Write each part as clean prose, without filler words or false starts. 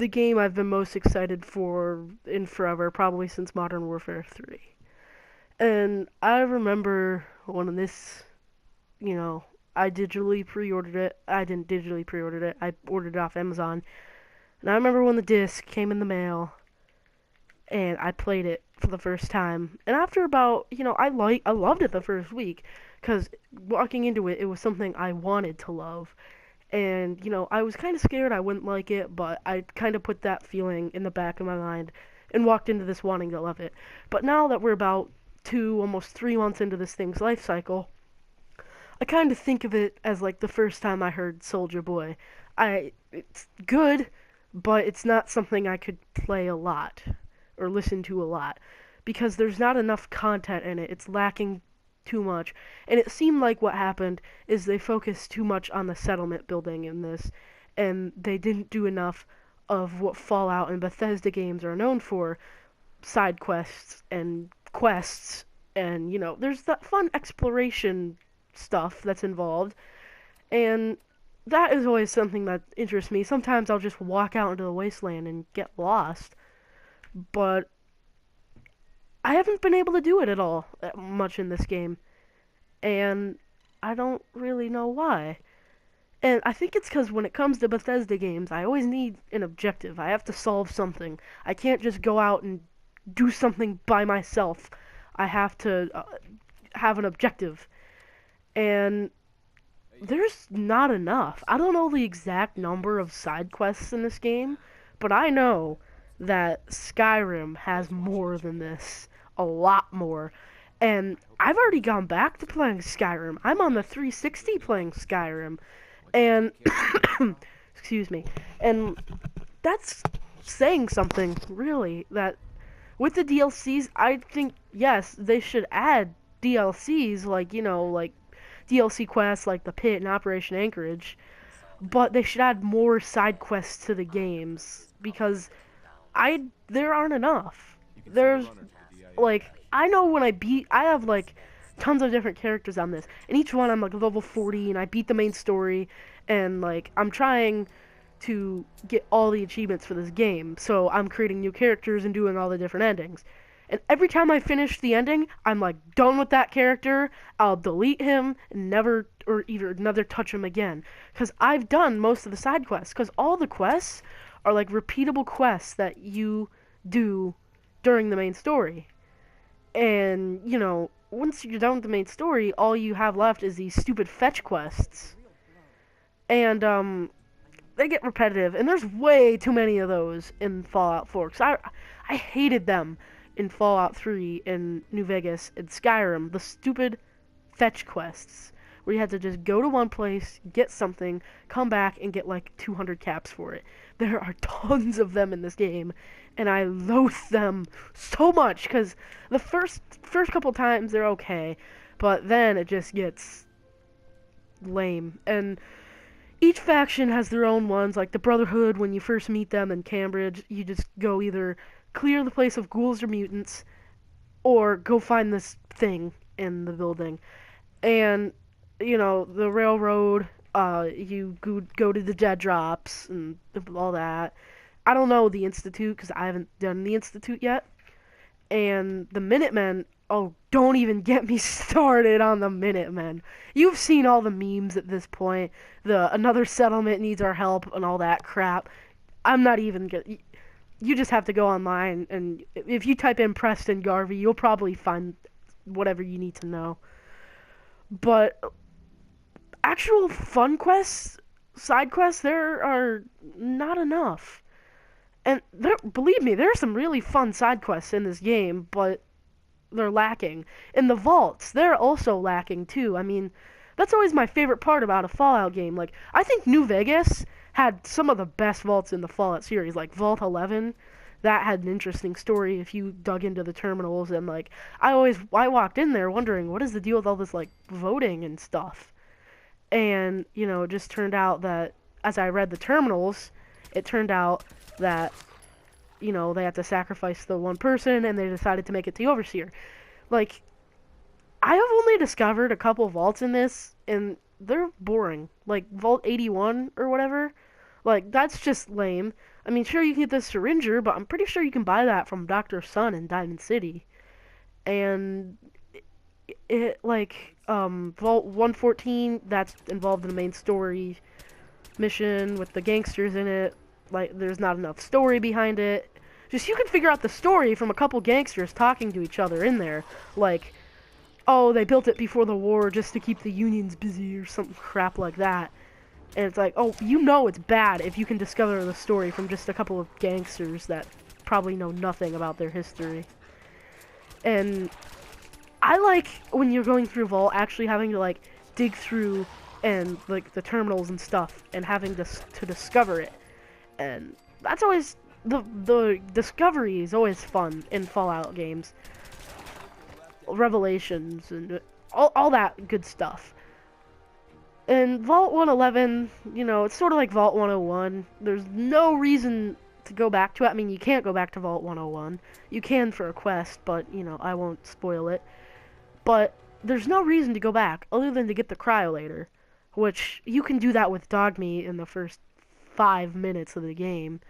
the game I've been most excited for in forever, probably since Modern Warfare 3. And I remember when this, you know, I digitally pre-ordered it. I didn't digitally pre-order it. I ordered it off Amazon. And I remember when the disc came in the mail and I played it for the first time. And after about, I loved it the first week cuz walking into it, it was something I wanted to love. And, I was kind of scared I wouldn't like it, but I kind of put that feeling in the back of my mind and walked into this wanting to love it. But now that we're about 2, almost 3 months into this thing's life cycle, I kind of think of it as like the first time I heard Soldier Boy. It's good, but it's not something I could play a lot or listen to a lot because there's not enough content in it. It's lacking too much. And it seemed like what happened is they focused too much on the settlement building in this, and they didn't do enough of what Fallout and Bethesda games are known for, side quests, and, there's that fun exploration stuff that's involved, and that is always something that interests me. Sometimes I'll just walk out into the wasteland and get lost, but I haven't been able to do it at all much in this game, and I don't really know why. And I think it's because when it comes to Bethesda games, I always need an objective. I have to solve something. I can't just go out and do something by myself. I have to have an objective. And there's not enough. I don't know the exact number of side quests in this game, but I know that Skyrim has more than this. A lot more. And I've already gone back to playing Skyrim. I'm on the 360 playing Skyrim. And, excuse me. And that's saying something, really. That with the DLCs, I think, yes, they should add DLCs, like DLC quests like the Pit and Operation Anchorage. But they should add more side quests to the games. Because there aren't enough. There's like, I know when I have like tons of different characters on this, and each one I'm like level 40, and I beat the main story, and like I'm trying to get all the achievements for this game, so I'm creating new characters and doing all the different endings. And every time I finish the ending, I'm like done with that character. I'll delete him and never touch him again, because I've done most of the side quests. Because all the quests are like repeatable quests that you do during the main story. And, once you're done with the main story, all you have left is these stupid fetch quests. And, they get repetitive, and there's way too many of those in Fallout 4. 'Cause I hated them in Fallout 3, in New Vegas, and Skyrim. The stupid fetch quests, where you had to just go to one place, get something, come back, and get like 200 caps for it. There are tons of them in this game, and I loathe them so much, because the first couple times they're okay, but then it just gets lame. And each faction has their own ones, like the Brotherhood. When you first meet them in Cambridge, you just go either clear the place of ghouls or mutants, or go find this thing in the building. And, the railroad, you go to the dead drops and all that. I don't know the Institute, because I haven't done the Institute yet. And the Minutemen, oh, don't even get me started on the Minutemen. You've seen all the memes at this point. Another settlement needs our help and all that crap. I'm not even gonna... You just have to go online, and if you type in Preston Garvey, you'll probably find whatever you need to know. But actual fun quests, side quests, there are not enough. And believe me, there are some really fun side quests in this game, but they're lacking. In the vaults, they're also lacking too. I mean, that's always my favorite part about a Fallout game. Like, I think New Vegas had some of the best vaults in the Fallout series, like Vault 11. That had an interesting story if you dug into the terminals, and like I walked in there wondering what is the deal with all this like voting and stuff. And, it just turned out that as I read the terminals, it turned out that, they had to sacrifice the one person, and they decided to make it the Overseer. Like, I have only discovered a couple vaults in this, and they're boring. Like, Vault 81 or whatever. Like, that's just lame. I mean, sure, you can get the Syringer, but I'm pretty sure you can buy that from Dr. Sun in Diamond City. And Vault 114, that's involved in the main story mission with the gangsters in it. Like, there's not enough story behind it. Just you can figure out the story from a couple gangsters talking to each other in there. Like, oh, they built it before the war just to keep the unions busy or some crap like that. And it's like, oh, you know it's bad if you can discover the story from just a couple of gangsters that probably know nothing about their history. And I like when you're going through Vault actually having to like dig through and like the terminals and stuff and having to discover it. And that's always the discovery is always fun in Fallout games. Revelations and all that good stuff. And Vault 111, you know, it's sort of like Vault 101. There's no reason to go back to it. I mean, you can't go back to Vault 101. You can for a quest, but, you know, I won't spoil it. But there's no reason to go back other than to get the Cryolator, which you can do that with Dogmeat in the first 5 minutes of the game.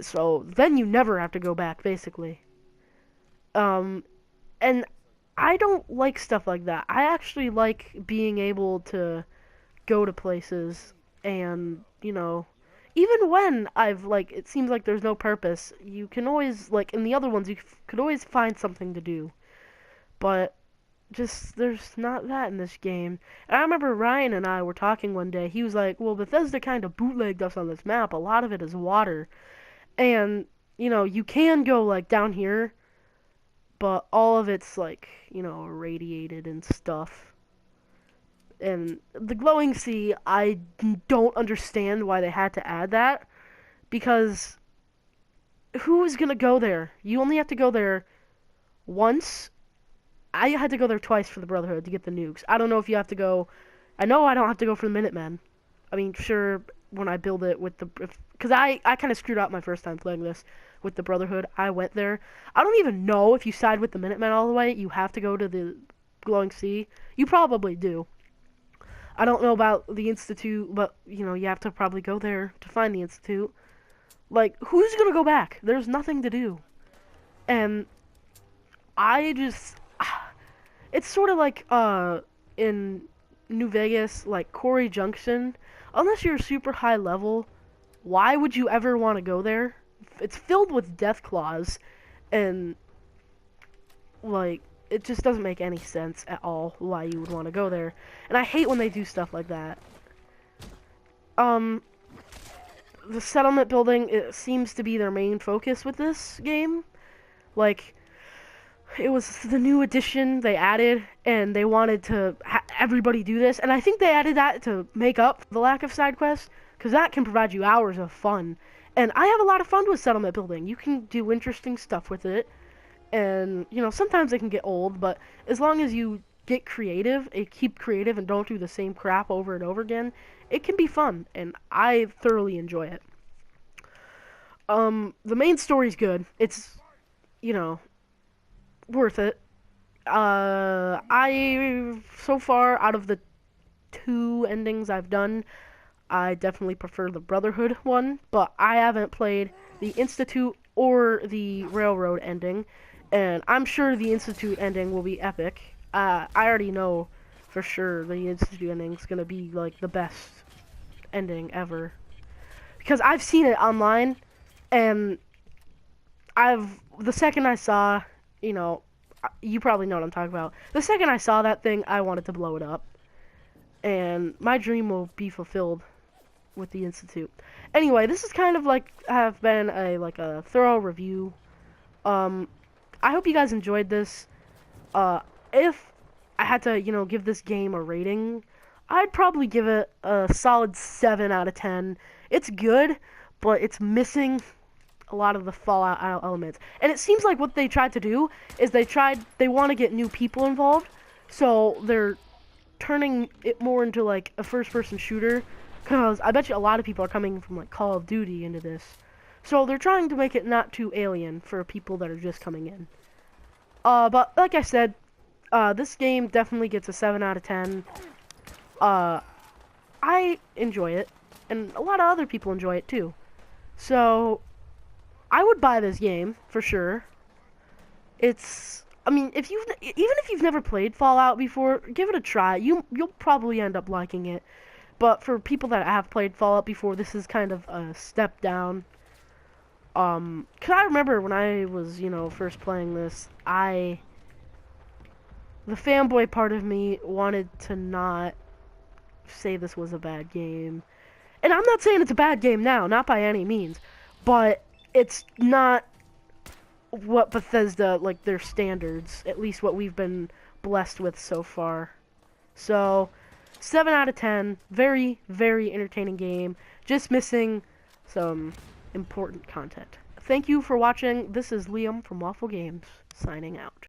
So then you never have to go back, basically. And I don't like stuff like that. I actually like being able to go to places and, you know, even when it seems like there's no purpose, you can always, like, in the other ones, you could always find something to do. But there's not that in this game. And I remember Ryan and I were talking one day. He was like, well, Bethesda kind of bootlegged us on this map. A lot of it is water. And, you know, you can go, like, down here, but all of it's, like, you know, irradiated and stuff. And the glowing sea, I don't understand why they had to add that, because who's gonna go there? You only have to go there once. I had to go there twice for the Brotherhood to get the nukes. I don't know if you have to go. I know I don't have to go for the Minutemen. I mean, sure, when I build it with the... Because I kind of screwed up my first time playing this with the Brotherhood. I went there. I don't even know if you side with the Minutemen all the way, you have to go to the glowing sea. You probably do. I don't know about the Institute, but, you know, you have to probably go there to find the Institute. Like, who's gonna go back? There's nothing to do. And I just... It's sort of like, in New Vegas, like, Quarry Junction. Unless you're super high level, why would you ever want to go there? It's filled with Deathclaws, and, like... It just doesn't make any sense at all why you would want to go there. And I hate when they do stuff like that. The settlement building, it seems to be their main focus with this game. Like, it was the new addition they added, and they wanted to everybody do this. And I think they added that to make up for the lack of side quests, because that can provide you hours of fun. And I have a lot of fun with settlement building. You can do interesting stuff with it. And, you know, sometimes they can get old, but as long as you get creative, keep creative and don't do the same crap over and over again, it can be fun, and I thoroughly enjoy it. The main story's good. It's, you know, worth it. So far, out of the 2 endings I've done, I definitely prefer the Brotherhood one, but I haven't played the Institute or the Railroad ending. And I'm sure the Institute ending will be epic. I already know for sure the Institute ending is going to be, like, the best ending ever. Because I've seen it online, and the second I saw, you know, you probably know what I'm talking about. The second I saw that thing, I wanted to blow it up. And my dream will be fulfilled with the Institute. Anyway, this is kind of like, have been a thorough review. I hope you guys enjoyed this. If I had to, you know, give this game a rating, I'd probably give it a solid 7 out of 10. It's good, but it's missing a lot of the Fallout elements. And it seems like what they tried to do is they want to get new people involved, so they're turning it more into, like, a first-person shooter, because I bet you a lot of people are coming from, like, Call of Duty into this. So they're trying to make it not too alien for people that are just coming in. But like I said, this game definitely gets a 7 out of 10. I enjoy it, and a lot of other people enjoy it too. So I would buy this game for sure. I mean, even if you've never played Fallout before, give it a try. You'll probably end up liking it. But for people that have played Fallout before, this is kind of a step down. 'Cause I remember when I was, first playing this, the fanboy part of me wanted to not say this was a bad game. And I'm not saying it's a bad game now, not by any means. But it's not what Bethesda, like, their standards, at least what we've been blessed with so far. So, 7 out of 10, very, very entertaining game, just missing some important content. Thank you for watching. This is Liam from Waffle Games, signing out.